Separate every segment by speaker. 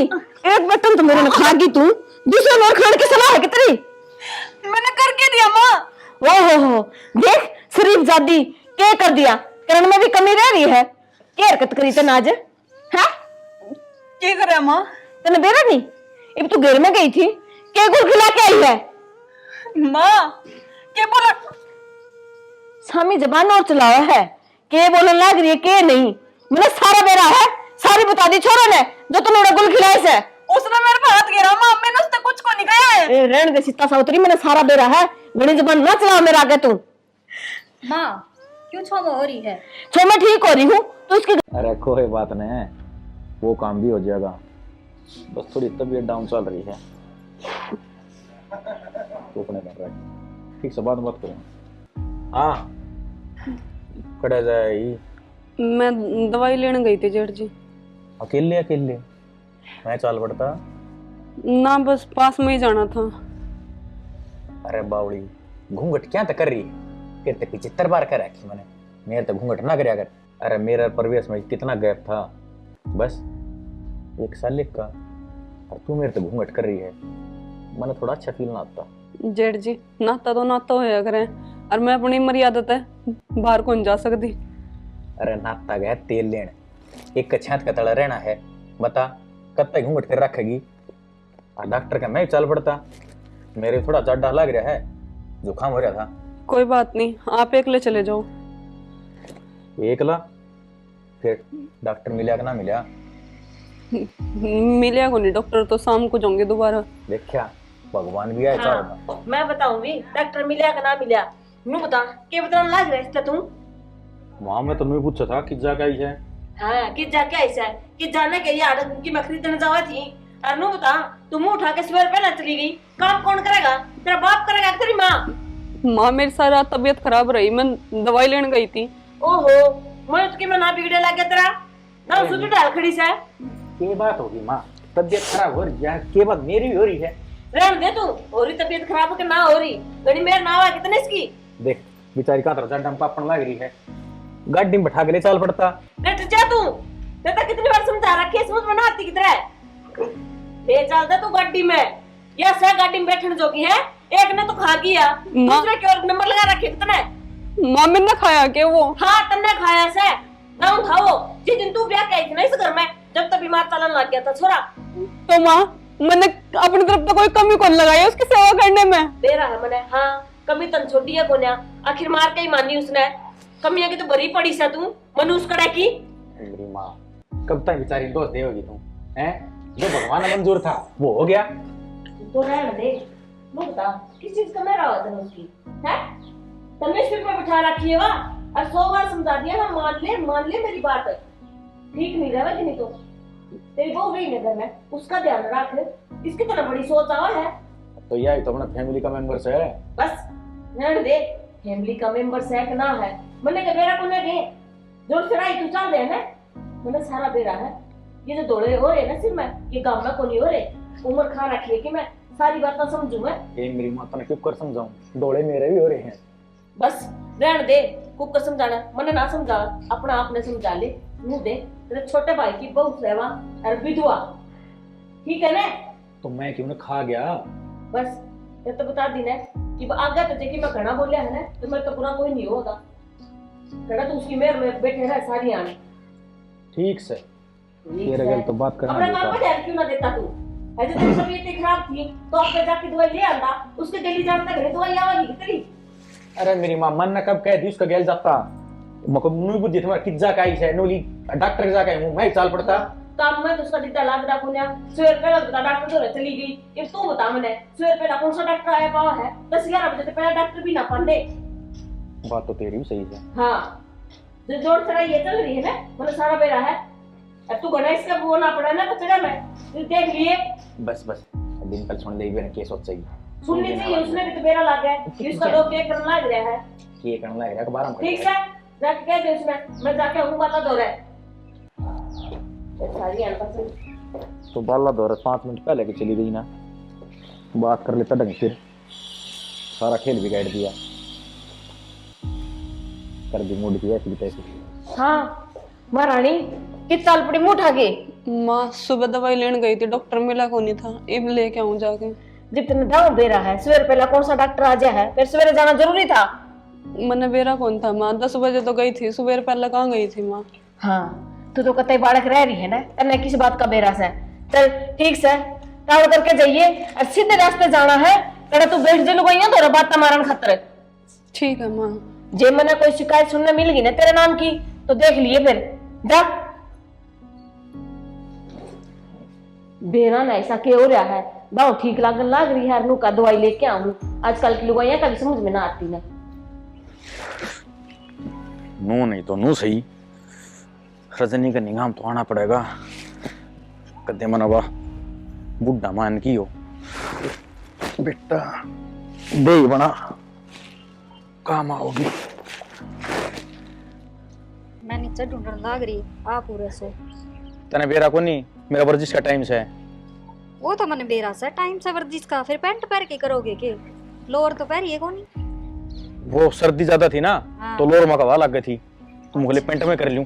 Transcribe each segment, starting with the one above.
Speaker 1: एक बटन तो मेरे ने खागी तू, दूसरे मोर खाने की सलाह है कि तेरी?
Speaker 2: मैंने करके दिया माँ।
Speaker 1: हो देख शरीफ जादी क्या कर दिया, करण में भी कमी रह रही है। क्या हरकत करी तेने आज? है
Speaker 2: क्या करे माँ?
Speaker 1: तेने बेरा नहीं, अब तू घर में गई थी, क्या गुल खिला के आई है?
Speaker 2: माँ क्या बोला?
Speaker 1: सामी जबान और चलावा है, के बोलने लग रही है के नहीं। मैंने सारा बेरा है, सारी बता दी छोरा ने जो तूने गुल खिलाए से।
Speaker 2: उसने मेरे पे हाथ गिरा माँ, मैंने उससे कुछ को नहीं कहा है।
Speaker 1: ए रहन दे सीता साउतरी, मैंने सारा बेरा है, घनी जबान ना चलाओ मेरे आगे तू।
Speaker 3: माँ क्यों छो हो रही है?
Speaker 1: छो मैं ठीक हो रही हूँ तो उसकी।
Speaker 4: अरे कोई बात नहीं, वो काम भी हो जाएगा, बस थोड़ी तबीयत डाउन चल रही है। टोकने लग रहा है, ठीक से बात मत करो। हाँ कड़ा जाए।
Speaker 5: मैं दवाई लेने गई थी जेठ जी।
Speaker 4: अकेले अकेले मैं चल पड़ता
Speaker 5: ना, बस पास में ही जाना था।
Speaker 4: अरे बावड़ी घूंघट क्या तक कर रही है, फिर तक 75 बार कर रखी मैंने, मेरे तक घूंघट ना करया कर। अरे मेरा प्रवेश में कितना गैप था, बस 1 साल का, और तू मेरे तक घूंघट कर रही है, मैंने थोड़ा अच्छा फील ना आता।
Speaker 5: जेठ जी नाता तो नाता होया करें, और मैं अपनी मर्यादा है बाहर कौन जा सकती।
Speaker 4: अरे नाता गया तेल लेन, एक छत का तला रहना है, बता कब तक घूंघट कर रखेगी? और डॉक्टर का मैं चल पड़ता, मेरे थोड़ा जाडा लग रहा है, जुकाम हो रहा था।
Speaker 5: कोई बात नहीं, आप एकले चले जाओ।
Speaker 4: एकला? फिर डॉक्टर मिला कि ना मिला?
Speaker 5: मिलिया को नहीं, डॉक्टर तो शाम को जाऊंगे दोबारा।
Speaker 4: देखा भगवान भी आए चारों।
Speaker 1: मैं बताऊंगी डॉक्टर मिला का ना मिला, नू बता के बताने लग रहा है तू।
Speaker 4: वहां में तो मैं पूछा था कि जगह ही है।
Speaker 1: हाँ कि जाके ऐसा है कि जाने के यार की मैं खरीदने जावा थी, और नू बता तू मुंह उठा के सवेर पहले चली गई, काम कौन करेगा? तेरा बाप करेगा कि तेरी माँ?
Speaker 5: माँ मेरी सारा तबीयत खराब रही, मैं दवाई लेने गई थी।
Speaker 1: ओहो मैं तो कि मैं ना बिगड़े लग गया तेरा ना, सुध डाल खड़ी से।
Speaker 4: के बात होगी माँ, तबीयत खराब हो रही है, के बात मेरी भी हो रही है।
Speaker 1: रहने दे तू, हो रही तबीयत खराब हो के ना हो रही, गड़ी मेरे ना हुआ कितने इसकी।
Speaker 4: देख बेचारी का तरह डंप पापन लग रही है, गाड़ी में बैठा के ले चल पड़ता।
Speaker 1: नेट जा तू, तेरा कितनी बार समझा रखी है, समझ में ना आती किधर है? ले चलता तू गाड़ी में, या सह गाड़ी में बैठने जोगी है, एक ने तो खा गया, दूसरे के और नंबर लगा रखे कितने।
Speaker 5: माँ मैंने खाया के वो?
Speaker 1: हाँ तन्ने खाया से, ना उठाओ जिस दिन तू ब्याह के आई थी ना इस घर में, जब तक बीमार चलन लग गया था छोरा।
Speaker 5: तो माँ मैंने अपनी तरफ तो कोई कमी कौन लगाई उसकी सेवा करने में?
Speaker 1: दे रहा है मैंने, हाँ कमी तन छोड़ी है कोन्या, आखिर मार के ही मानी उसने, कमियां की तो भरी पड़ी सा तू मनुष्य कड़ा की।
Speaker 4: मेरी माँ कब तक बेचारी दोस्त देगी तुम, हैं? जो भगवान ने मंजूर था वो हो गया।
Speaker 1: तो रहने दे, वो बता किस चीज का मेरा वजन उसकी है? तन्ने सिर पे बिठा रखी है वाह, और 100 बार समझा दिया ना, मान ले मेरी बात, ठीक नहीं रहा कि नहीं तो तेरी बहू गई नगर में, उसका ध्यान रख, इसकी तरह बड़ी सोच आवा है।
Speaker 4: तो यही तो अपना फैमिली का मेंबर्स है।
Speaker 1: बस रहने दे, फैमिली का मेंबर्स है कि ना है, मैंने के बेरा को ने जोर से राई तू चल रहे ना, मैंने सारा बेरा है, ये जो दौड़े हो रहे ना सिर में, ये गांव में को नहीं हो रहे, उम्र खा रखी है कि मैं सारी बातें समझू मैं।
Speaker 4: ये मेरी माता ने क्यों कर समझाऊं, दौड़े मेरे भी हो रहे हैं।
Speaker 1: बस रहने दे, कुकर समझाना मैंने ना समझा, अपना आपने समझा ले, मुंह दे, तेरे छोटे भाई की बहू सेवा और विधवा, ठीक है ना?
Speaker 4: तो मैं क्यों ना खा गया?
Speaker 1: बस ये तो बता दी ना कि आगे तो देखी मैं घना बोलिया है ना, तो मेरे तो पूरा कोई नहीं होगा, घना तो उसकी मेहर में बैठे रहे सारी आने।
Speaker 4: ठीक से तेरे गल तो बात करना
Speaker 1: अपना काम पे ध्यान क्यों ना देता तू? ऐसे तेरी तबीयत खराब थी तो आप जाके दवाई ले आंदा, उसके गली जानता घरे दवाई आवेगी तेरी।
Speaker 4: अरे मेरी मां मन ने कब कह दी उसका गेल जाता, मको नु बुद्धि तुम्हारा किज्जा काई है नोली डॉक्टर के जाके मैं चाल पड़ता
Speaker 1: काम में तो उसका दिद्दा लाग रहा कोन्या, सवेर पहले बता डॉक्टर तो चली गई, अब तू बता मैंने सवेर पहले कौन सा डॉक्टर आया पावा है, 10-11 बजे से पहले डॉक्टर भी ना पांदे।
Speaker 4: बात तो तेरी भी सही है।
Speaker 1: हाँ जो जोड़ चढ़ाई ये चल रही है ना, मतलब सारा बेरा है, अब तू गणेश का बोलना पड़ा ना कचरा में, देख लिए।
Speaker 4: बस बस दिन कल सुन ले बिना के सोच चाहिए,
Speaker 1: सुननी चाहिए, उसने भी तो बेरा लग गया कि उसका दो केक करने लग रहा है,
Speaker 4: के करने लग रहा है बारह में।
Speaker 1: ठीक है जाके कह दे उसमें, मैं जाके हूं बाला दो रहा सारी अनपसंद।
Speaker 4: तो बाला दौरा 5 मिनट पहले की चली गई ना, बात कर लेता ढंग फिर, सारा खेल बिगाड़ दिया, कर दी मूड की ऐसी तैसी।
Speaker 1: हाँ महारानी किस चाल पड़ी मुंह उठा के?
Speaker 5: माँ सुबह दवाई लेने गई थी, डॉक्टर मिला को नहीं था, अब लेके आऊं जाके।
Speaker 1: जब तेने दाव बेरा है सवेरे पहला कौन सा डॉक्टर आ जाए है, फिर सवेरे जाना जरूरी था।
Speaker 5: मैंने बेरा कौन था माँ, 10 बजे तो गई थी, सुबह पहले कहाँ गई थी माँ।
Speaker 1: हाँ तू तो कतई बालक रह रही है ना, तेने किस बात का बेरा से? चल ठीक से काम करके जाइए और सीधे रास्ते जाना है। कड़ा तू बैठ जे लुगाइया तो बात मारन खतर।
Speaker 5: ठीक है माँ।
Speaker 1: जे मने कोई शिकायत सुनने मिल गई ना तेरे नाम की तो देख लिए फिर जा। बेरा ना ऐसा क्यों हो रहा है? बाऊ ठीक लाग रही है, नु का दवाई लेके आऊं। आजकल की लुगाइया का भी समझ में ना आती ना।
Speaker 4: नू नहीं तो नू सही, रजनी का निगाम तो आना पड़ेगा। कदे मनवा बुढ़ा मान की हो बेटा, दे बना काम आओगी।
Speaker 3: मैं नीचे ढूंढने लाग रही आ पूरे से।
Speaker 4: तने बेरा को नहीं, मेरा वर्जिश का टाइम से है।
Speaker 3: वो तो मैंने बेरा से टाइम से वर्जिश का, फिर पैंट पहन के करोगे के? लोअर तो पहनिए को नहीं।
Speaker 4: वो सर्दी ज्यादा थी ना,
Speaker 3: हाँ।
Speaker 4: तो लोर मका लग गई थी, तो मुगले पेंट में कर लूं।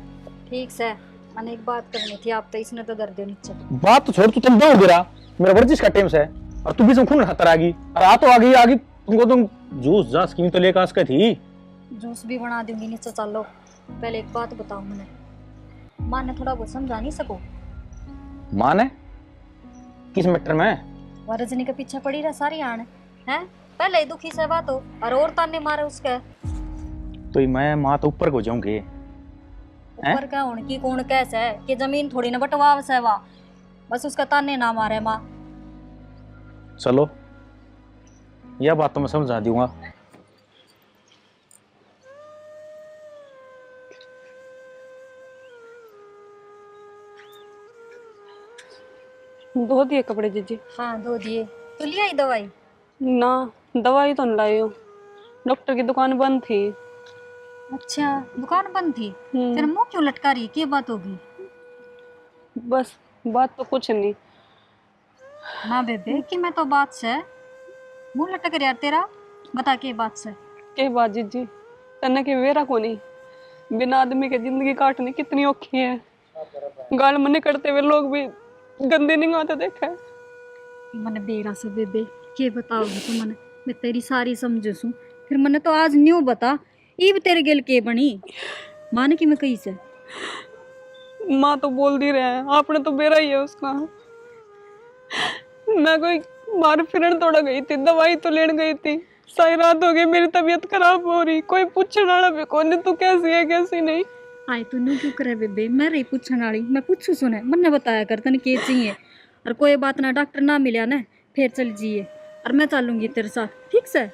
Speaker 3: ठीक से मैंने एक बात करनी थी आप तो, इसने तो दर्द नीचे।
Speaker 4: बात तो छोड़, तू तुम दो गिरा, मेरा वर्जिश का टाइम से है और तू भी तुम खून खतर आ गई। और आ तो आ गई तुमको तुम जूस जा स्कीम तो लेकर आसके थी।
Speaker 3: जूस भी बना दूंगी नीचे, चलो। पहले एक बात बताओ, मैंने माँ ने थोड़ा बहुत समझा नहीं सको?
Speaker 4: माँ ने किस मैटर में?
Speaker 3: वो रजनी के पीछे पड़ी रहा सारी आने हैं, पहले ही दुखी से बात हो और ताने मारे उसके।
Speaker 4: तो मैं माँ तो ऊपर को जाऊंगी।
Speaker 3: ऊपर क्या होने की कौन कैसे है कि जमीन थोड़ी ना बंटवाव से वा, बस उसका ताने ना मारे माँ।
Speaker 4: चलो यह बात तो मैं समझा दूंगा।
Speaker 5: धो दिए कपड़े जीजी?
Speaker 3: हाँ धो दिए। तो लिया ही दवाई?
Speaker 5: ना दवाई तो नहीं लाई हो, डॉक्टर की दुकान बंद थी।
Speaker 3: अच्छा दुकान बंद थी, फिर मुंह क्यों लटका रही, क्या बात होगी?
Speaker 5: बस बात तो कुछ नहीं।
Speaker 3: ना बेबे कि मैं तो बात से मुंह लटक रहा तेरा, बता के बात से।
Speaker 5: के बात जीजी, तन्ने के वेरा को नहीं, बिना आदमी के जिंदगी काटनी कितनी औखी है। गाल मने करते हुए लोग भी गंदे नहीं आते देखा है।
Speaker 3: मैंने बेरा से बेबे के बताओगी तो मैं तेरी सारी समझू सू, फिर मैंने तो आज न्यू बता इब तेरे गेल के बनी मान की मैं कही से।
Speaker 5: माँ तो बोल दी रहे हैं, आपने तो बेरा ही है उसका। मैं कोई मार फिरन थोड़ा गई थी, दवाई तो लेने गई थी, सारी रात हो गई, मेरी तबीयत खराब हो रही, कोई पूछने वाला भी कौन है, तू कैसी है कैसी नहीं।
Speaker 3: आए तू न्यू क्यों करे बेबे, मैं रही पूछने वाली, मैं पूछू सुने मन्ने बताया कर तने के चाहिए। और कोई बात ना डॉक्टर ना मिला ना फिर चल जिए, और मैं चलूंगी तेरे साथ ठीक से।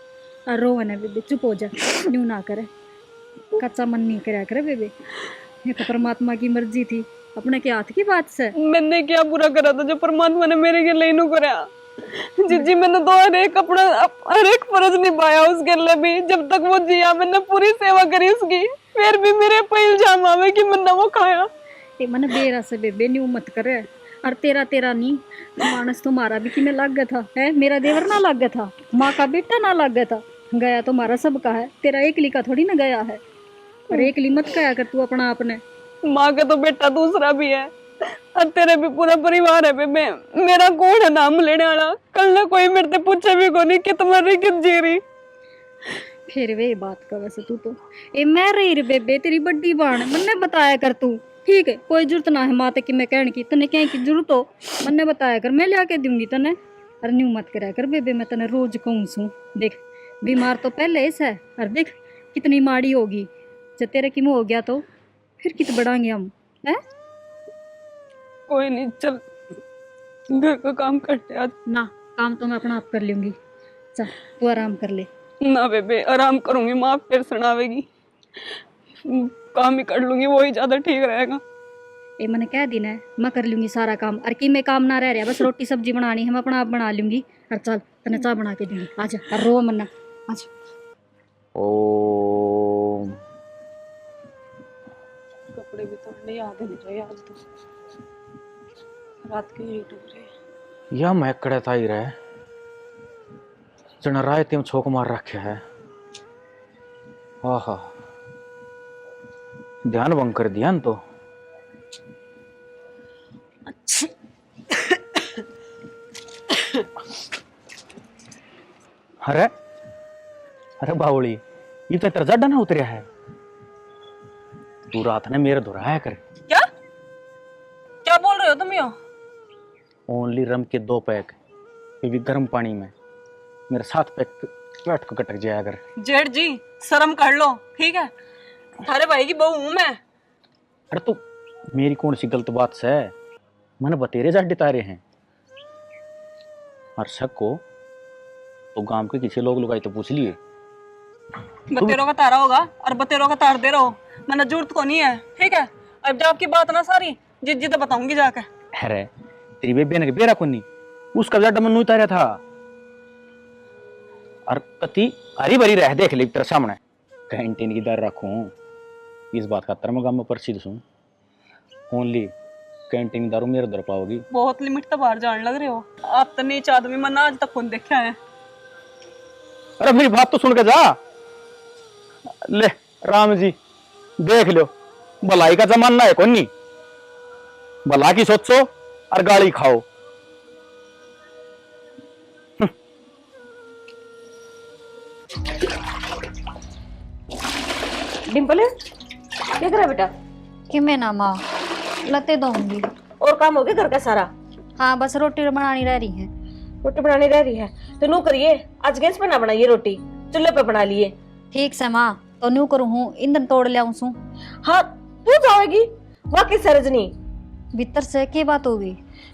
Speaker 3: और रो ना बेबे, चुप हो जा, न्यू ना करे, कच्चा मन नहीं कराया करे बेबे, ये तो परमात्मा की मर्जी थी, अपने के हाथ की बात से।
Speaker 5: मैंने क्या बुरा करा था जो परमात्मा ने मेरे के लिए नु करा? जीजी मैंने तो हर एक फर्ज निभाया उसके लिए भी, जब तक वो जिया मैंने पूरी सेवा करी उसकी, फिर भी मेरे पे इल्जाम आवे कि मैंने वो खाया।
Speaker 3: ये मैंने बेरा से बेबे न्यू मत करे, और तेरा नहीं मानस तुम्हारा भी कि मैं लग गया था है, मेरा देवर ना लग गया था, माँ का बेटा ना लग गया था, गया तो हमारा सबका है, तेरा एकली का थोड़ी ना गया है। और एकली मत कहा कर तू अपना आपने,
Speaker 5: माँ का तो बेटा दूसरा भी है और तेरे भी पूरा परिवार है बेबे, मेरा कौन है नाम लेने वाला? कल ना कोई मेरे से पूछे भी को नहीं कि तुम्हारी कित जी रही।
Speaker 3: फिर वे बात का वैसे तू तो ए मैं रही रे बेबे तेरी बड्डी बाण, मन्ने बताया कर तू ठीक है, कोई जरूरत ना है माते कि मैं कहने की, तने कहीं की जरूरत हो मन्ने बताया कर, मैं लिया के दूंगी तने। और न्यू मत कराया कर बेबे, मैं तने रोज कहूँ सू, देख बीमार तो पहले इस है, और देख कितनी माड़ी होगी, जब तेरे की मुँह हो गया तो फिर कित बढ़ाएंगे हम है।
Speaker 5: कोई नहीं, चल घर का काम करते आज।
Speaker 3: ना काम तो मैं अपना आप कर लूंगी, चल तू आराम कर ले।
Speaker 5: ना बेबे आराम करूंगी, माँ फिर सुनावेगी, काम ही कर लूंगी, वही ज्यादा ठीक रहेगा।
Speaker 3: ए मैंने कह दिन है मैं कर लूंगी सारा काम, और कि मैं काम ना रह रहा, बस रोटी सब्जी बनानी है मैं अपना आप बना लूंगी। और चल तने चाय बना के दूंगी, आजा और रो मन्ना आजा।
Speaker 4: ओम
Speaker 5: कपड़े भी तो याद नहीं रहे आज तो, रात के यही डूब रहे।
Speaker 4: या मैं कड़े था ही रहे जना राय तेम छोक मार रखे है। आहा ध्यान भंग कर दिया न तो अरे अरे बावली, ये तो तेरा जड्डा ना उतरिया है। तू रात ने मेरे दोहराया कर।
Speaker 5: क्या क्या बोल रहे हो तुम यो?
Speaker 4: ओनली रम के 2 पैक, ये भी गर्म पानी में, मेरे 7 पैक पेट को कटक जाया कर।
Speaker 5: जेठ जी शर्म कर लो, ठीक है? थारे भाई की बहू हूं मैं।
Speaker 4: अरे तू मेरी कौन सी गलत बात से मन बतेरे जड्डे तारे हैं। और शक को तो गांव के किसी लोग लुगाई तो पूछ लिए।
Speaker 5: बतेरों का तारा होगा और बतेरों का तार दे रहो, मैंने जरूरत को नहीं है, ठीक है? अब जब आपकी बात ना सारी जिज्जी तो बताऊंगी जाके।
Speaker 4: अरे तेरी बेबे ने बेरा कोनी, उसका जड्डा मन नहीं तारा था। और कति हरी भरी रह देख ली तेरे सामने। कैंटीन की दर रखूं इस बात का तरम गांव में प्रसिद्ध हूं। ओनली कैंटीन दारू मेरे दर पाओगी।
Speaker 5: बहुत लिमिट तो बाहर जाने लग रहे हो आप तो। नीच आदमी मैंने आज तक कौन देखा है।
Speaker 4: अरे मेरी बात तो सुन के जा। ले राम जी देख लो, भलाई का जमाना है कोनी। भला की सोचो और गाली खाओ।
Speaker 1: डिम्पल क्या कर रहा है बेटा?
Speaker 3: कि मैं ना माँ लते दूंगी।
Speaker 1: और काम हो गया घर का सारा?
Speaker 3: हाँ बस रोटी बनानी रह रही है।
Speaker 1: रोटी बनानी रह रही है तो नू करिए, आज गैस पे ना बनाइए रोटी, चूल्हे पे बना लिए।
Speaker 3: ठीक से माँ, तो न्यू करूँ हूँ, ईंधन तोड़ ले आऊं सू।
Speaker 1: हाँ तू जाएगी वाकई सरजनी?
Speaker 3: भीतर से की बात होगी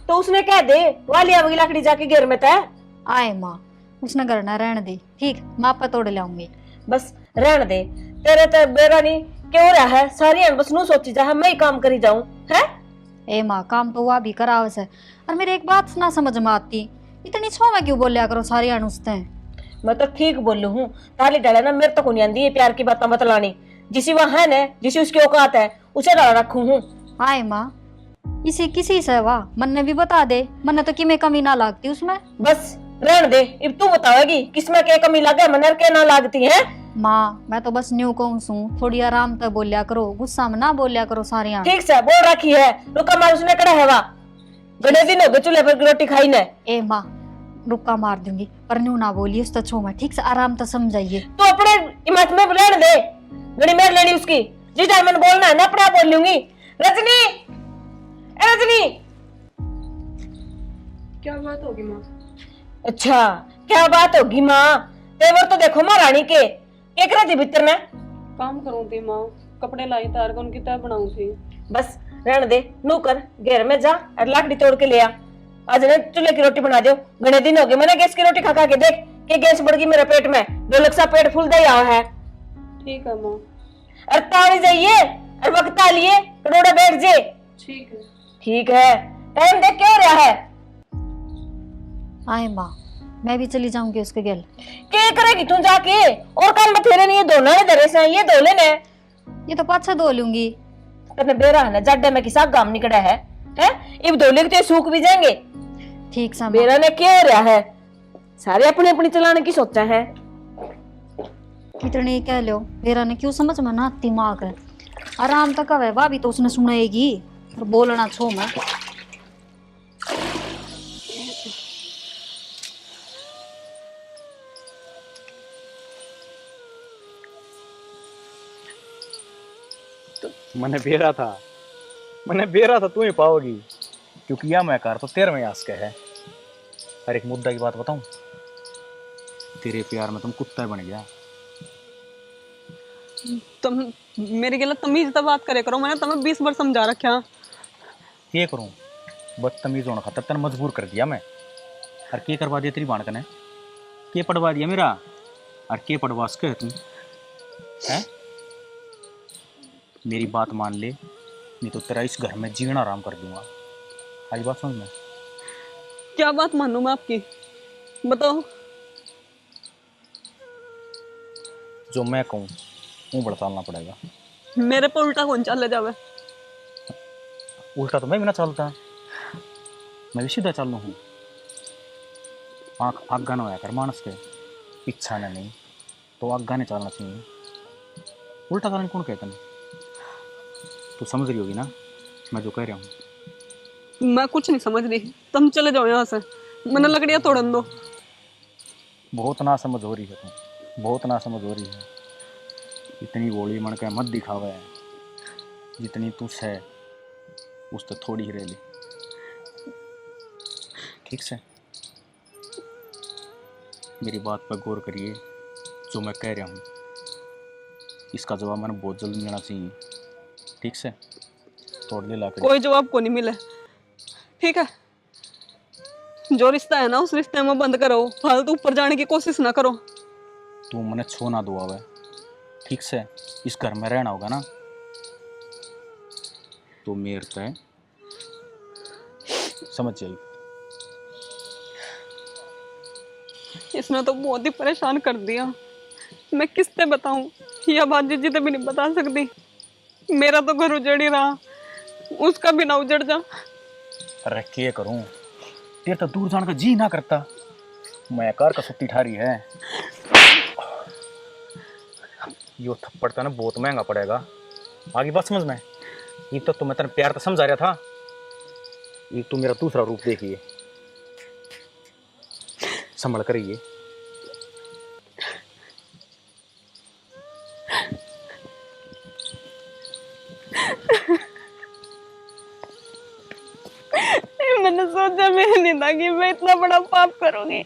Speaker 1: तो उसने कह दे वाली आवेगी लकड़ी जाके घर में तय।
Speaker 3: आए माँ, उसने घर ना रहने दे, ठीक? माँ पे तोड़ ले आऊंगी।
Speaker 1: बस रहने दे, तेरे तो बेरा नहीं क्यों रहा है सारी अन बस नू सोची जा मैं ही काम करी जाऊं है।
Speaker 3: ए माँ काम तो वह भी करावस है। और मेरी एक बात ना समझ में आती, इतनी छो में क्यों बोलिया करो सारी अनुस्ते।
Speaker 1: मैं तो ठीक बोलू हूँ, ताली डाले ना मेरे तो को नहीं आंदी ये प्यार की बात बतलानी। जिसी वहां है ना, जिसी उसकी औकात है उसे डाल रखू हूँ।
Speaker 3: आए माँ इसी किसी से वाह मन ने भी बता दे, मन तो कि मैं कमी ना लागती उसमें।
Speaker 1: बस रहने दे, अब तू बताओगी किसमें क्या कमी लगे मनर के ना लागती है।
Speaker 3: माँ मैं तो बस न्यू कहूँ सू, थोड़ी आराम तक बोलिया करो, गुस्सा में ना बोलिया करो सारी।
Speaker 1: ठीक से बोल रखी है, रुका मार उसने कड़ा है वा गणे दिन हो गए चूल्हे पर रोटी खाई ने।
Speaker 3: ए माँ रुका मार दूंगी पर न्यू ना बोलिए उस तो छो में, ठीक से आराम तो समझाइए।
Speaker 1: तू अपने हिम्मत में रहने दे, गणी मेर लेनी उसकी जिस टाइम मैंने बोलना है ना अपना बोल लूंगी। रजनी ए रजनी।
Speaker 5: क्या बात होगी माँ?
Speaker 1: अच्छा क्या बात होगी माँ? तेवर तो देखो महारानी के एक राती भीतर में
Speaker 5: काम करूँ थी माँ, कपड़े लाई तार कर उनकी तय बनाऊं थी।
Speaker 1: बस रहने दे, नू कर घेर में जा और लाकड़ी तोड़ के ले आ। आज ने चूल्हे की रोटी बना दो, घने दिन हो गए मैंने गैस की रोटी खा खा के देख के गैस बढ़ गई मेरे पेट में, ढोलक सा पेट फूल दे आया है।
Speaker 5: ठीक है माँ।
Speaker 1: और ताली जाइए और वक्त आ लिए करोड़ा बैठ जे।
Speaker 5: ठीक है।
Speaker 1: ठीक है, टाइम देख क्यों रहा है?
Speaker 3: आए माँ मैं भी चली जाऊंगी उसके गेल।
Speaker 1: क्या करेगी तू जाके? और काम बथेरे नहीं, ये दोनों ने धरे से ये धो लेने।
Speaker 3: ये तो पाछा धो लूंगी।
Speaker 1: तने बेरा है ना जड्डे में किसा गाम निकड़ा है इब धोले के तो सूख भी जाएंगे।
Speaker 3: ठीक से
Speaker 1: बेरा ने क्या रहा है, सारे अपनी अपनी चलाने की सोचा है।
Speaker 3: कितने कह लो मेरा ने क्यों समझ में ना दिमाग है। आराम तक है भाभी तो उसने सुनाएगी और बोलना छो मैं।
Speaker 4: मैंने बेरा था तू ही पाओगी, क्योंकि यह मैं कर तो तेरे में आस के है। और एक मुद्दा की बात बताऊं, तेरे प्यार में तुम कुत्ता बन गया।
Speaker 5: तुम मेरी गलत तमीज तो बात करे करो, मैंने तुम्हें 20 बार समझा रखा।
Speaker 4: ये करूं बदतमीज होने खातर तेने मजबूर कर दिया मैं। और के करवा दिया तेरी बाणक ने, के पढ़वा दिया मेरा, और के पढ़वा सके तुम है। मेरी बात मान ले, नहीं तो तेरा इस घर में जीना आराम कर दूंगा। आज बात समझ में?
Speaker 5: क्या बात मानूं मैं आपकी, बताओ।
Speaker 4: जो मैं कहूँ वो बड़ा चलना पड़ेगा।
Speaker 5: मेरे पर उल्टा कौन चल जावे?
Speaker 4: उल्टा तो मैं भी ना चलता, मैं भी सीधा चल रहा हूँ। आँख आगा ना होया कर मानस के, इच्छा ने नहीं तो आगा ने चलना चाहिए। उल्टा चलने कौन कहता है? तू समझ रही होगी ना मैं जो कह रहा हूँ।
Speaker 5: मैं कुछ नहीं समझ रही, तुम चले जाओ यहाँ से, मैंने लकड़ियाँ तोड़न दो।
Speaker 4: बहुत ना समझ हो रही है तुम, बहुत ना समझ हो रही है। इतनी बोली मन के मत दिखावे है, जितनी तुस है उस तो थोड़ी ही रह ली। ठीक से मेरी बात पर गौर करिए, जो मैं कह रहा हूँ इसका जवाब मैंने बहुत जल्दी देना चाहिए। ठीक से तोड़ ले ला
Speaker 5: कोई जवाब को नहीं मिले, ठीक है? जो रिश्ता है ना उस रिश्ते में बंद करो, फालतू ऊपर जाने की कोशिश ना करो।
Speaker 4: तू मने छो ना दुआवे। ठीक से इस घर में रहना होगा ना, तो मेरे तय समझ जाइए।
Speaker 5: इसने तो बहुत ही परेशान कर दिया। मैं किससे बताऊं? यह बात जीजी तो भी नहीं बता सकती। मेरा तो घर उजड़ ही रहा, उसका भी ना उजड़ जा।
Speaker 4: अरे क्या करूं, तेरे तो दूर जाने का जी ना करता। मैं कार का सुत्ती ठारी है। यो थप्पड़ तो ना बहुत महंगा पड़ेगा। आगे बात समझ में। ये तो मैं तेरे प्यार तो समझा रहा था, ये तू मेरा दूसरा रूप देखिए। संभल कर ये।
Speaker 5: मैंने सोचा मैं नहीं था कि मैं इतना बड़ा पाप करूंगी,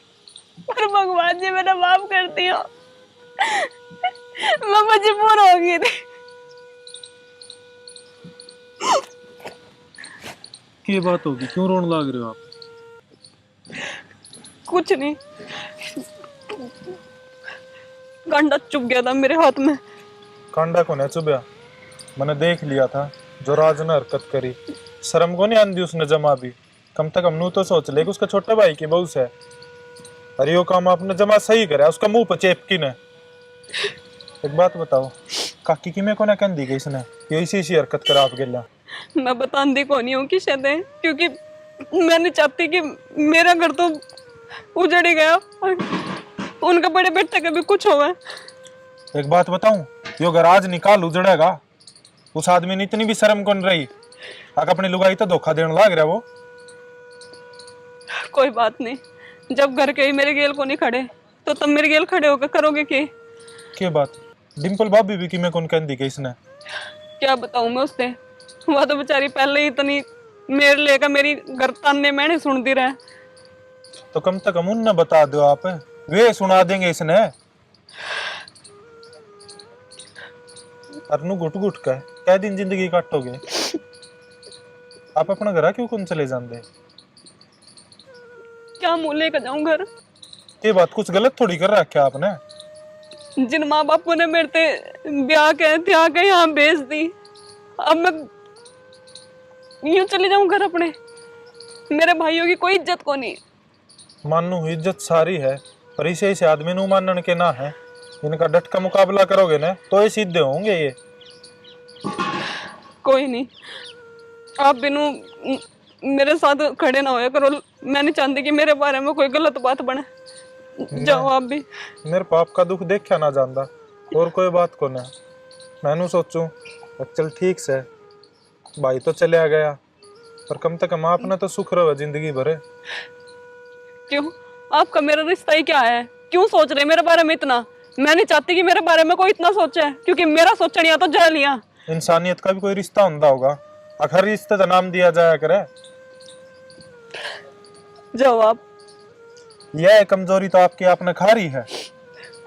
Speaker 5: पर भगवान जी मेरा माफ कर दिया। मैं मजबूर हो गई थी।
Speaker 6: क्या बात होगी, क्यों रोने लग रहे हो आप?
Speaker 5: कुछ नहीं, गंडा चुभ गया था मेरे हाथ में।
Speaker 6: कांडा को नहीं चुभया, मैंने देख लिया था जो राज ने हरकत करी। शर्म को नहीं आंदी उसने जमा भी। कम तक हम तो सोच ले कि उसका छोटे भाई की बहू से। अरे यो काम आपने जमा सही करा, उसका मुंह पर चेपकी ने। एक बात बताओ, काकी की मैं को ना कहती गई इसने ये इसी हरकत करा आप गिला?
Speaker 5: मैं बताती को नहीं हूँ कि शायद है, क्योंकि मैं नहीं चाहती कि मेरा घर तो उजड़ ही गया, उनका बड़े बेटे का भी कुछ होगा।
Speaker 6: एक बात बताऊं, यो घर आज निकाल उजड़ेगा। उस आदमी ने इतनी भी शर्म कौन रही, आग अपनी लुगाई तो धोखा देने लग रहा वो।
Speaker 5: कोई बात नहीं, जब घर के ही मेरे गेल को नहीं खड़े तो तब मेरे गेल खड़े होकर करोगे
Speaker 6: क्या बात? डिम्पल भाभी भी कि मैं कौन कहती कि इसने?
Speaker 5: क्या बताऊं मैं उससे? वह तो बेचारी पहले ही इतनी मेरे लेकर मेरी घर ताने मैंने सुनती रहे।
Speaker 6: तो कम से कम उन्हें बता दो आप, वे सुना देंगे इसने। अरनू घुट घुट का क्या दिन जिंदगी काटोगे आप? अपना घर क्यों कौन चले जाते?
Speaker 5: क्या मुंह लेकर जाऊं घर?
Speaker 6: ये बात कुछ गलत थोड़ी कर रखा आपने।
Speaker 5: जिन माँ बापू ने मेरे ते ब्याह के त्याग के यहाँ भेज दी, अब मैं यूं चले जाऊं घर अपने? मेरे भाइयों की कोई इज्जत को नहीं।
Speaker 6: मानू इज्जत सारी है, पर इसे आदमी नु मानने के ना है। इनका डट का मुकाबला करोगे ना तो ये सीधे होंगे ये।
Speaker 5: कोई नहीं, आप बिनु मेरे साथ खड़े ना होया करो। मैं नहीं चाहती कि मेरे बारे में कोई गलत बात बने। जाओ आप भी।
Speaker 6: मेरे पाप का दुख देखा ना जानदा, और कोई बात को ना। मैनू सोचूं चल ठीक से भाई तो चले गया, पर कम से कम आपने तो सुख रहो जिंदगी भर।
Speaker 5: क्यों? आपका मेरा रिश्ता ही क्या है? क्यों सोच रहे मेरे बारे में इतना? मैं नहीं चाहती कि मेरे बारे में कोई इतना सोचे, क्योंकि मेरा सोचना या तो जल लिया।
Speaker 6: इंसानियत का भी कोई रिश्ता होता होगा, हर रिश्ते का नाम दिया जाया करे।
Speaker 5: जाओ आप।
Speaker 6: यह कमजोरी तो आपकी आपने खा रही है,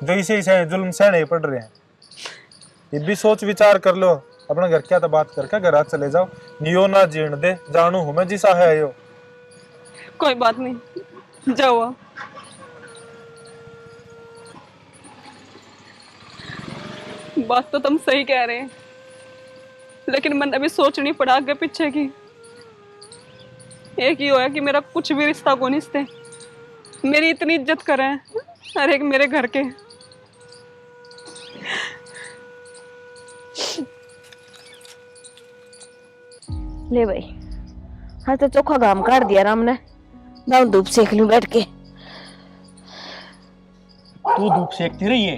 Speaker 6: जो इसे जुल्म सहने पड़ रहे हैं। ये भी सोच विचार कर लो, अपना घर क्या तो बात करके घर चले जाओ। नियो ना जीण दे, जानू हूं मैं जिसा है यो।
Speaker 5: कोई बात नहीं, जाओ आप। बात तो तुम सही कह रहे हैं, लेकिन मैंने अभी सोचनी पड़ा आगे पीछे की। एक ही होया कि मेरा कुछ भी रिश्ता को नहीं इससे। मेरी इतनी इज्जत करें हर एक मेरे घर के।
Speaker 1: ले भाई, हाँ तो चोखा काम कर दिया राम ने। मैं धूप सेक लूं बैठ के।
Speaker 4: तू धूप सेकती रही है,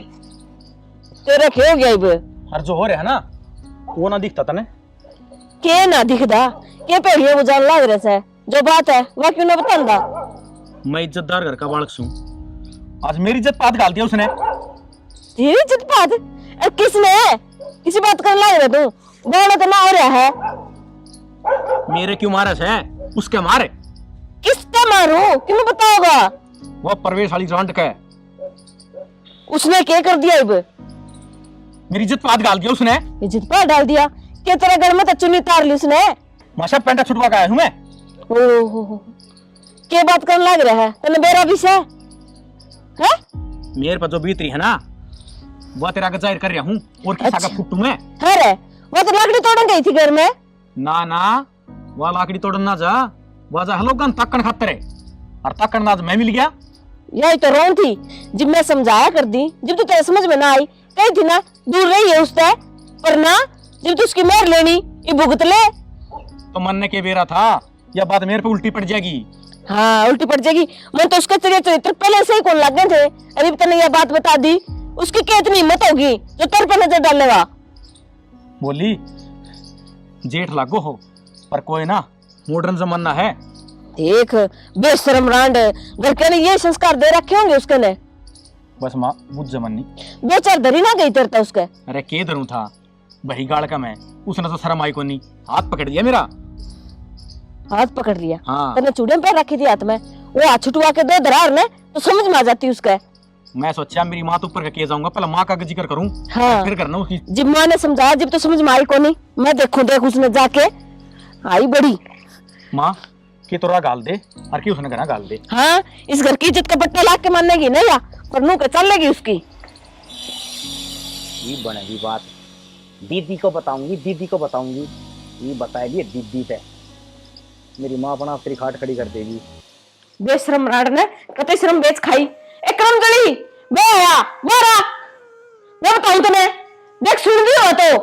Speaker 1: तेरा क्या हो गया इब?
Speaker 4: और जो हो रहा है ना वो ना दिखता तने?
Speaker 1: के ना दिखदा? के पहले बुझान लाग रहे से? जो बात है वह क्यों ना बतांदा?
Speaker 4: मैं इज्जतदार घर का बालक छूं, आज मेरी इज्जत पात गाल दिया उसने।
Speaker 1: तेरी इज्जत बात अरे किसने? किसी बात करने लग रहा तू? बोला तो ना हो रहा है।
Speaker 4: मेरे क्यों मारे है? उसके मारे।
Speaker 1: किसका मारू? किन्हें बताओगा?
Speaker 4: वो परवेश वाली जांट का है।
Speaker 1: उसने क्या कर दिया? अब
Speaker 4: मेरी इज्जत पात गाल दिया उसने।
Speaker 1: इज्जत पर डाल दिया क्या? तेरे घर में तो चुन्नी तार ली उसने।
Speaker 4: माशा पेंटा छुटवा के आया हूं मैं।
Speaker 1: ओहो क्या बात करने लग रहा है? तने बेरा विषय है?
Speaker 4: मेरे पर जो बीत रही है ना वो तेरा का जाहिर कर रहा हूं और किसा
Speaker 1: अच्छा।
Speaker 4: का फुट्टू मैं।
Speaker 1: है रे वो तो लकड़ी तोड़न गई थी घर में।
Speaker 4: ना ना वो लाकड़ी तोड़न ना जा, वो जा हलोगन तक्कन खातर है और तक्कन ना मैं मिल गया।
Speaker 1: यही तो रोन थी जब मैं समझाया कर दी, जब तो तेरे समझ में ना आई कही थी ना दूर रही है उससे, पर ना जब तो उसकी मेहर लेनी ये भुगत ले।
Speaker 4: तो मन ने के बेरा था यह बात मेरे पे उल्टी पड़ जाएगी।
Speaker 1: हाँ उल्टी पड़ जाएगी। मन तो उसके चरित्र पहले से ही कौन लग गए थे, अभी तने यह बात बता दी। उसकी क्या इतनी हिम्मत होगी जो तेरे पे नजर डालेगा?
Speaker 4: बोली जेठ लागो हो पर कोई ना मॉडर्न जमाना है।
Speaker 1: देख बेशरम रांड घर के ने ये संस्कार दे रखे होंगे उसके ने।
Speaker 4: बस माँ बुझ जमनी
Speaker 1: बेचार धरी ना गई तेरे उसके।
Speaker 4: अरे के धरू था बही गाड़ का मैं, उसने तो शर्म आई को नहीं, हाथ पकड़ दिया मेरा।
Speaker 1: हाथ पकड़ लिया?
Speaker 4: हाँ
Speaker 1: तेने चूड़ियां पैर रखी थी हाथ में, वो हाथ छुटवा के दो दरार ने तो समझ में आ जाती उसके।
Speaker 4: मैं सोचा मेरी माँ तो ऊपर का के जाऊंगा, पहले माँ का जिक्र करूं
Speaker 1: हाँ
Speaker 4: फिर करना उसकी।
Speaker 1: जब माँ ने समझाया जब तो समझ में आई को नहीं। मैं देखूं देख उसने जाके आई बड़ी
Speaker 4: माँ के तोरा गाल दे और की उसने करा गाल दे।
Speaker 1: हाँ इस घर की इज्जत का बट्टा ला के मानेगी नहीं या पर नू के चल लेगी उसकी।
Speaker 7: ये बनेगी बात, दीदी को बताऊंगी, दीदी को बताऊंगी। ये बताएगी दीदी पे मेरी माँ अपना तेरी खाट खड़ी कर देगी।
Speaker 1: बेशरम राड ने कते शर्म बेच खाई। एक क्रम गली बेया मोरा मैं बताऊं तने देख सुन दी हो तो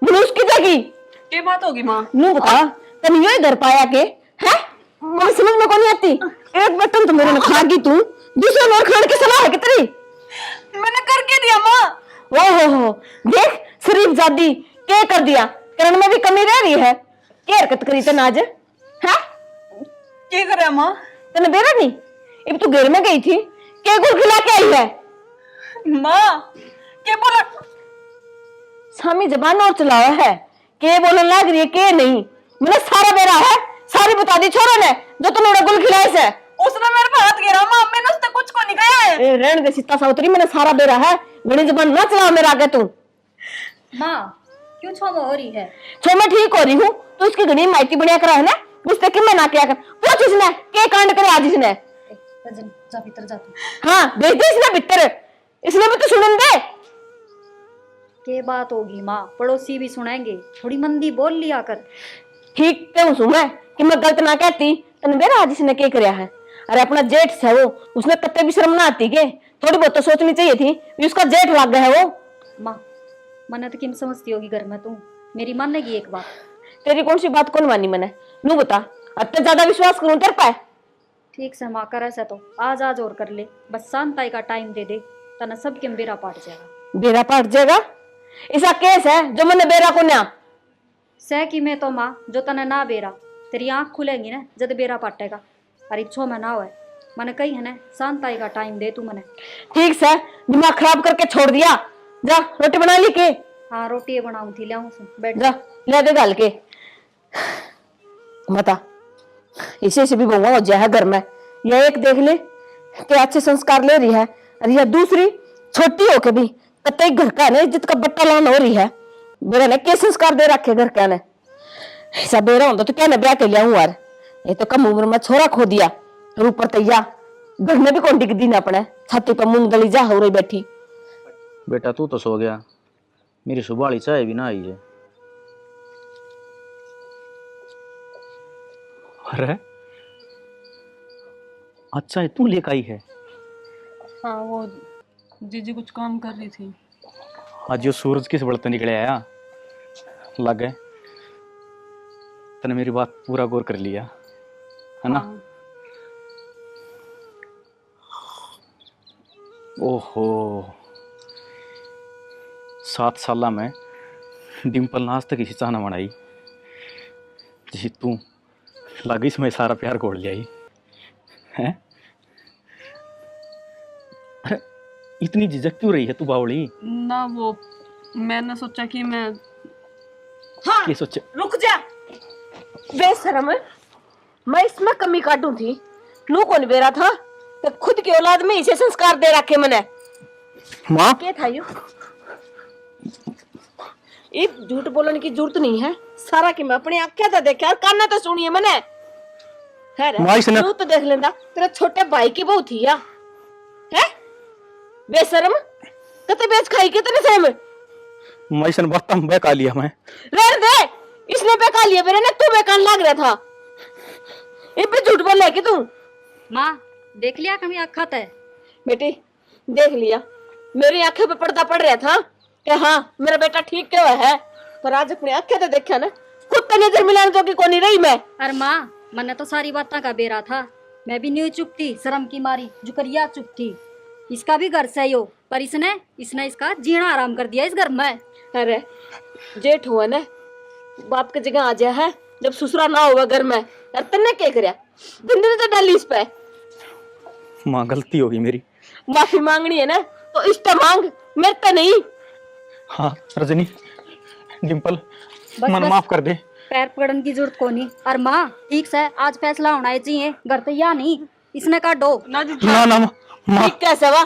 Speaker 1: मनुष्य की जगी
Speaker 5: क्या बात होगी माँ?
Speaker 1: नू बता तने यो इधर पाया के है? मुझे समझ में कौन आती। एक बटन तो मेरे ने खा गई तू, दूसरा नोर खाने की सलाह है कितनी?
Speaker 5: मैंने करके दिया माँ।
Speaker 1: ओहो देख शरीफ जादी क्या कर दिया? करण में भी कमी रह रही है। क्या हरकत करी तने आज? है
Speaker 5: क्या करे माँ?
Speaker 1: तने बेरा नहीं अब तू घर में गई थी क्या गुल खिला के आई है?
Speaker 5: माँ क्या बोला?
Speaker 1: सामी जबान और चलावा है के बोलने लग रही है के नहीं? मैंने सारा बेरा है सारी बता दी छोरो ने जो तूने गुल खिलाए से।
Speaker 5: उसने मेरे पे हाथ गिरा माँ, मैंने उससे कुछ को नहीं कहा है।
Speaker 1: ए रहन दे सीता साउतरी, मैंने सारा बेरा है मेरी जबान ना चला मेरे आगे तू।
Speaker 3: माँ क्यों छोमा हो रही है?
Speaker 1: छो मैं ठीक हो रही हूँ तो इसकी घनी माइती बढ़िया करा है ना मुझसे कि मैं ना क्या कर पूछ इसने के कांड करे आज इसने।
Speaker 3: रजनी जा भीतर जा तू।
Speaker 1: हाँ भेज दे इसने भीतर, इसने भी तो सुनन दे।
Speaker 3: के बात होगी माँ, पड़ोसी भी सुनेंगे, थोड़ी मंदी बोल लिया कर।
Speaker 1: ठीक क्यों सुन मैं कि मैं गलत ना कहती तने बेरा आज इसने क्या कराया है? अरे अपना जेठ है वो, उसने कत्ते भी शर्म ना आती के? थोड़ी बहुत तो सोचनी चाहिए थी कि उसका जेठ लग गया है वो।
Speaker 3: माँ मन्ने तो किम समझती होगी घर में तू, मेरी मानेगी एक बात?
Speaker 1: तेरी कौन सी बात कौन मानी मैंने? नू बता अत्ते ज्यादा विश्वास करूं तेरे पे?
Speaker 3: ठीक से माँ कर ऐसा तो आज और कर ले, बस शांताई का टाइम दे दे तना सब के बेरा पाट जाएगा।
Speaker 1: बेरा पाट जाएगा? ऐसा केस है जो मैंने बेरा को न्या
Speaker 3: सह की मैं तो माँ जो तने ना बेरा, तेरी आंख खुलेंगी ना जद बेरा पाटेगा। अरे छो में ना होए मैंने कही है ना शांताई का टाइम दे तू मने।
Speaker 1: ठीक से दिमाग खराब करके छोड़ दिया। जा रोटी बना ली के?
Speaker 3: हाँ रोटी बनाऊं थी, ले बैठ
Speaker 1: जा ले दे डाल के। बता इसे से भी बहुआ हो जाए घर में, यह एक देख ले क्या अच्छे संस्कार ले रही है और यह दूसरी छोटी होके भी कतई घर का ने इज्जत का बट्टा लान हो रही है। मेरे ने क्या संस्कार दे रखे घर का ने? ऐसा बेरा होता तो क्या ने ब्याह के लिया हूँ यार, ये तो कम उम्र में छोरा खो दिया और ऊपर तैया घर में भी कौन टिक दी ना अपने छाती पर मूंग दली जा हो रही बैठी।
Speaker 7: बेटा तू तो सो गया, मेरी सुबह वाली चाय भी ना आई है।
Speaker 4: अरे अच्छा तू लेकर आई है?
Speaker 5: हाँ वो जीजी कुछ काम कर रही थी।
Speaker 4: आज जो सूरज किस बढ़ते निकले आया लगे तने मेरी बात पूरा गौर कर लिया है ना? ओहो 7 साल में डिम्पल ने आज तक इसी चाहना बनाई जी तू लगी इसमें सारा प्यार गोड़ लिया है। इतनी झिझक क्यों रही है तू बावली?
Speaker 5: ना वो मैंने सोचा कि मैं
Speaker 1: हाँ
Speaker 4: ये सोचे
Speaker 1: रुक जा बेशरम, मैं इसमें कमी काटूं थी नू कौन बेरा था तो खुद की औलाद में इसे संस्कार दे रखे मैंने।
Speaker 4: माँ
Speaker 1: क्या था यू? ये झूठ बोलने की जरूरत नहीं है, सारा कि मैं अपनी आंखें तो देखा और कान तो सुनिए मैंने। है रे,
Speaker 4: माँ इसने
Speaker 1: तू तो देख लेंदा, तेरे छोटे भाई की बहू थी या है बेशरम, कते बेच खाई कितने से में
Speaker 4: माँ इसने बात हम बहका लिया मैं।
Speaker 1: रह दे, इसने बेका लिया मेरे ने, तू बेकान लग रहा था। ये भी झूठ बोल है कि तू?
Speaker 3: माँ देख लिया कभी आँख खाता है।
Speaker 1: बेटी देख लिया, मेरी आंखें पे पर्दा पड़ रहा था कि हाँ मेरा बेटा ठीक क्यों है, पर आज अपनी आंखें तो देखा ना, खुद तो नजर मिलाने जोगी को नहीं रही मैं।
Speaker 3: अरे माँ मैंने तो सारी बातें का बेरा था, मैं भी न्यू चुप थी, शर्म की मारी जुकरिया चुप थी। इसका भी घर से हो, पर इसने इसका जीना आराम कर दिया इस घर में।
Speaker 1: अरे जेठ हुआ ना, बाप की जगह आ जाया है, जब ससुरा ना हुआ घर में, यार तन्ने क्या करया, बिंदु तो डाली इस पे।
Speaker 4: माँ गलती होगी मेरी।
Speaker 1: माफी मांगनी है ना तो इस पे मांग, मेरे पे नहीं।
Speaker 4: हाँ रजनी, डिम्पल,
Speaker 3: बस
Speaker 4: मन
Speaker 3: बस।
Speaker 4: माफ कर दे।
Speaker 3: पैर पकड़न की जरूरत को नहीं। और माँ ठीक से आज फैसला होना चाहिए, घर तो या नहीं इसने काटो।
Speaker 5: ना जीजी
Speaker 4: ना ना माँ, माँ
Speaker 1: ठीक कैसे वा,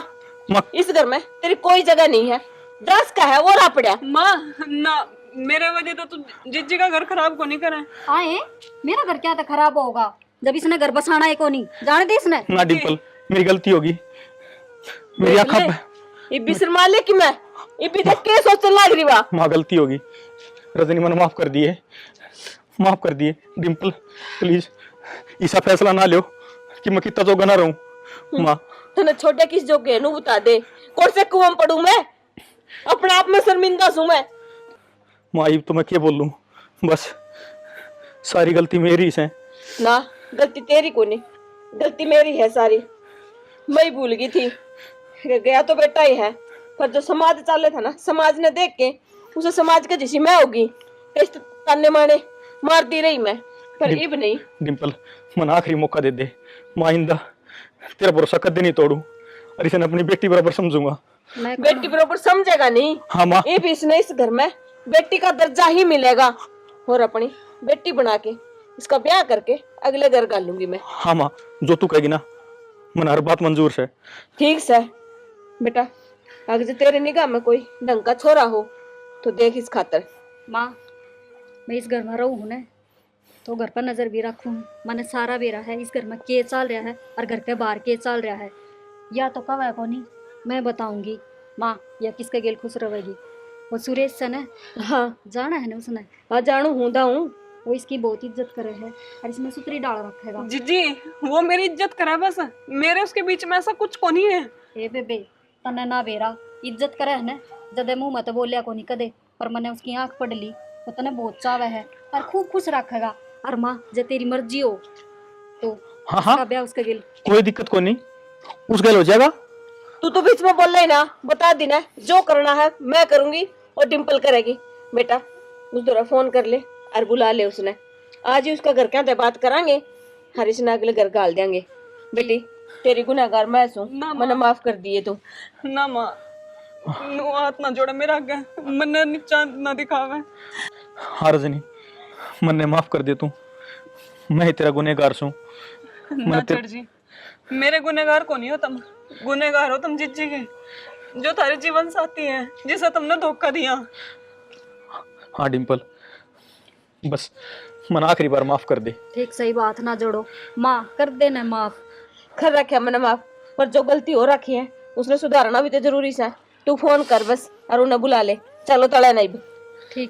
Speaker 4: माँ
Speaker 1: इस घर में तेरी कोई जगह नहीं है, दस का है वो ला पड़ा।
Speaker 5: माँ ना, मेरे वजह तो तू जीजी का घर खराब को नहीं करे।
Speaker 3: आए मेरा घर क्या था खराब होगा, जब इसने घर बसाना है को नहीं जाने दे इसने।
Speaker 4: ना डिम्पल, मेरी गलती होगी, मेरी आँखों पे
Speaker 1: ये बिसर माले कि मैं ये भी देख के सोचने लग रही बा।
Speaker 4: माँ गलती होगी। रजनी मन माफ कर दिए, माफ कर दिए। डिम्पल प्लीज ऐसा फैसला ना लो कि मैं कितना जोगा ना रहूं। माँ
Speaker 1: तने छोटे किस जो के नु बता दे, कौन से कुआं में पड़ूं मैं, अपने आप में शर्मिंदा हूं मैं।
Speaker 4: माँ ये तो मैं क्या बोल लूं, बस सारी गलती मेरी है।
Speaker 1: ना गलती तेरी को नहीं, गलती मेरी है सारी। मैं ही भूल गई थी, गया तो बेटा ही है, पर जो समाज चाले था ना, समाज ने देख के उसे समाज का जिसी मैं होगी, इस ताने माने मारती रही मैं, पर इब नहीं।
Speaker 4: डिम्पल मन आखिरी मौका दे दे माँ, इंदा तेरा भरोसा कदे नहीं तोड़ू और इसे अपनी बेटी बराबर समझूंगा।
Speaker 3: मैं
Speaker 1: बेटी बराबर समझेगा नहीं,
Speaker 4: हाँ माँ,
Speaker 1: ये भी इसने इस घर में बेटी का दर्जा ही मिलेगा, और अपनी बेटी बना के इसका ब्याह करके अगले घर कर लूंगी मैं।
Speaker 4: हाँ माँ जो तू कहेगी ना, मन हर बात मंजूर है।
Speaker 1: ठीक से बेटा, अगर तेरे निगाह में कोई ढंग का छोरा हो तो देख इस खातर।
Speaker 3: माँ मैं इस घर में रहूँ हूँ ना, तो घर पर नजर भी रखूँ। मैंने सारा बेरा है इस घर में के चल रहा है और घर के बाहर के चल रहा है, या तो कब है को नहीं मैं बताऊंगी माँ, या किसके गेल खुश रहेगी। वो सुरेश से ना
Speaker 1: हाँ
Speaker 3: जाना है ना उसने,
Speaker 1: हाँ जानू हूँ हूँ,
Speaker 3: वो इसकी बहुत इज्जत करे है और इसमें सुतरी डाल रखेगा।
Speaker 5: जीजी वो मेरी इज्जत करे, बस मेरे उसके बीच में ऐसा कुछ को नहीं है।
Speaker 3: ए बेबे तने ना बेरा इज्जत करे है ना, जदे मुंह मत बोलिया को नहीं कदे, पर मैंने उसकी आंख पढ़ ली, वो तने बहुत चावे है और खूब खुश रखेगा। और माँ जे तेरी मर्जी हो तो
Speaker 4: हाँ हाँ
Speaker 3: उसका ब्याह उसके गिल।
Speaker 4: कोई दिक्कत को नहीं, उस गल हो जाएगा।
Speaker 1: तू तो बीच में बोल रही ना, बता देना जो करना है मैं करूंगी और डिम्पल करेगी। बेटा उस दौरा फोन कर ले और बुला ले, उसने आज ही उसका घर क्या बात करांगे, हरीश ने अगले घर गाल देंगे। बेटी तेरी गुनहगार मैं हूँ, मैंने माफ कर दिए तू।
Speaker 5: ना माँ नु हाथ ना जोड़े मेरा आगे, मन्ने नीचा ना दिखावे।
Speaker 4: हाँ रजनी मन ने माफ कर दे तू, मैं ही तेरा गुनहगार छूं।
Speaker 5: ना चढ़ जी, मेरे गुनहगार को नहीं हो तुम, गुनहगार हो तुम जीजी के, जो थारे जीवन साथी है जिसे तुमने धोखा दिया।
Speaker 4: हाँ डिम्पल बस मन आखिरी बार माफ कर दे।
Speaker 3: ठीक सही बात ना जोड़ो माँ, कर देना माफ।
Speaker 1: कर रखे मैंने माफ, पर जो गलती हो रखी है उसने सुधारना भी तो जरूरी है। तू फोन कर बस और उन्हें बुला ले, चलो तले नहीं।